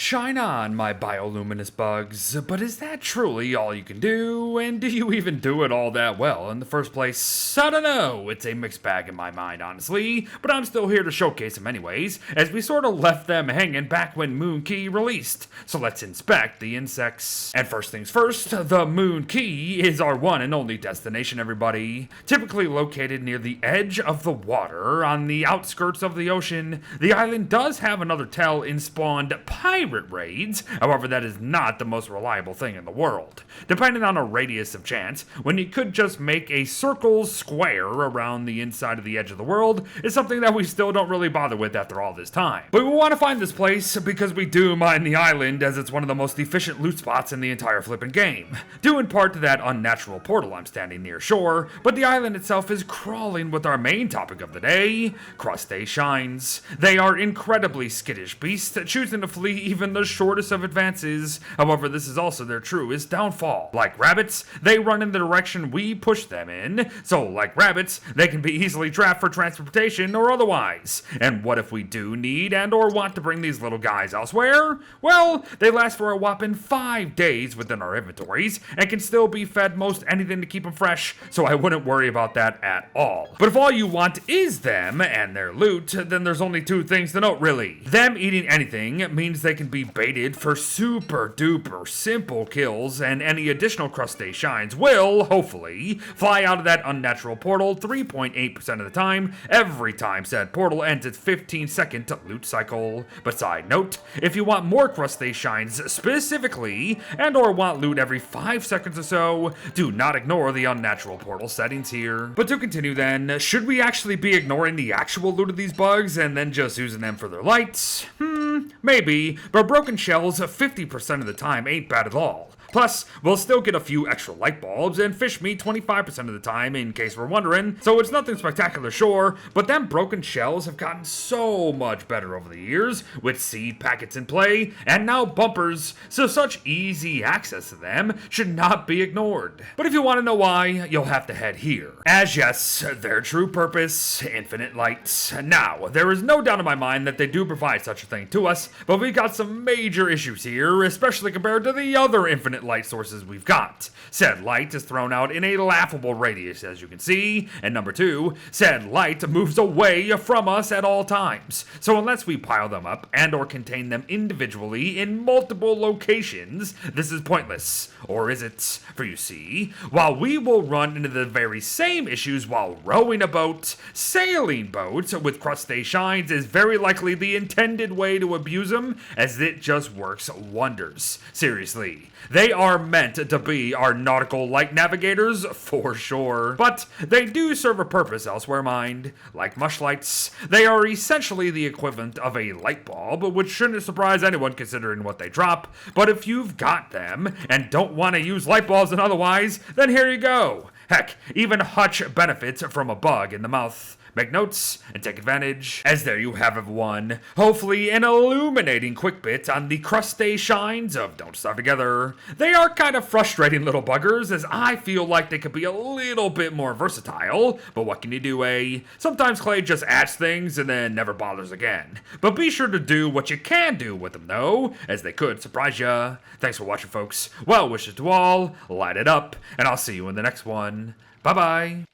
Shine on, my bioluminescent bugs, but is that truly all you can do? And do you even do it all that well in the first place? I don't know, it's a mixed bag in my mind, honestly, but I'm still here to showcase them anyways, as we sort of left them hanging back when Moon Key released. So let's inspect the insects. And first things first, the Moon Key is our one and only destination, everybody. Typically located near the edge of the water, on the outskirts of the ocean, the island does have another tell in spawned pirate raids. However, that is not the most reliable thing in the world. Depending on a radius of chance, when you could just make a circle square around the inside of the edge of the world, is something that we still don't really bother with after all this time. But we want to find this place because we do mine the island, as it's one of the most efficient loot spots in the entire flippin' game. Due in part to that unnatural portal I'm standing near shore, but the island itself is crawling with our main topic of the day, Crustashines. They are incredibly skittish beasts, choosing to flee even the shortest of advances. However, this is also their truest downfall. Like rabbits, they run in the direction we push them in, so like rabbits, they can be easily trapped for transportation or otherwise. And what if we do need and or want to bring these little guys elsewhere? Well, they last for a whopping 5 days within our inventories, and can still be fed most anything to keep them fresh, so I wouldn't worry about that at all. But if all you want is them and their loot, then there's only two things to note really. Them eating anything means they can be baited for super duper simple kills, and any additional Crustashines will, hopefully, fly out of that unnatural portal 3.8% of the time, every time said portal ends its 15-second loot cycle. But side note, if you want more Crustashines specifically, and or want loot every 5 seconds or so, do not ignore the unnatural portal settings here. But to continue then, should we actually be ignoring the actual loot of these bugs and then just using them for their lights? Maybe, but broken shells 50% of the time ain't bad at all. Plus, we'll still get a few extra light bulbs and fish meat 25% of the time, in case we're wondering, so it's nothing spectacular, sure, but them broken shells have gotten so much better over the years, with seed packets in play, and now bumpers, so such easy access to them should not be ignored. But if you want to know why, you'll have to head here. As yes, their true purpose, infinite light. Now, there is no doubt in my mind that they do provide such a thing to us, but we got some major issues here, especially compared to the other infinite light sources we've got. Said light is thrown out in a laughable radius, as you can see, and number two, said light moves away from us at all times. So unless we pile them up and or contain them individually in multiple locations, this is pointless. Or is it? For you see, while we will run into the very same issues while rowing a boat, sailing boats with Crustashines is very likely the intended way to abuse them, as it just works wonders. Seriously, they are meant to be our nautical light navigators, for sure. But they do serve a purpose elsewhere, mind. Like mushlights, they are essentially the equivalent of a light bulb, which shouldn't surprise anyone considering what they drop. But if you've got them, and don't want to use light bulbs and otherwise, then here you go. Heck, even Hutch benefits from a bug in the mouth. Make notes and take advantage, as there you have everyone. Hopefully an illuminating quick bit on the Crustashines of Don't Starve Together. They are kind of frustrating little buggers, as I feel like they could be a little bit more versatile, but what can you do, eh? Sometimes Clay just adds things and then never bothers again. But be sure to do what you can do with them though, as they could surprise ya. Thanks for watching, folks. Well wishes to all, light it up, and I'll see you in the next one. Bye-bye.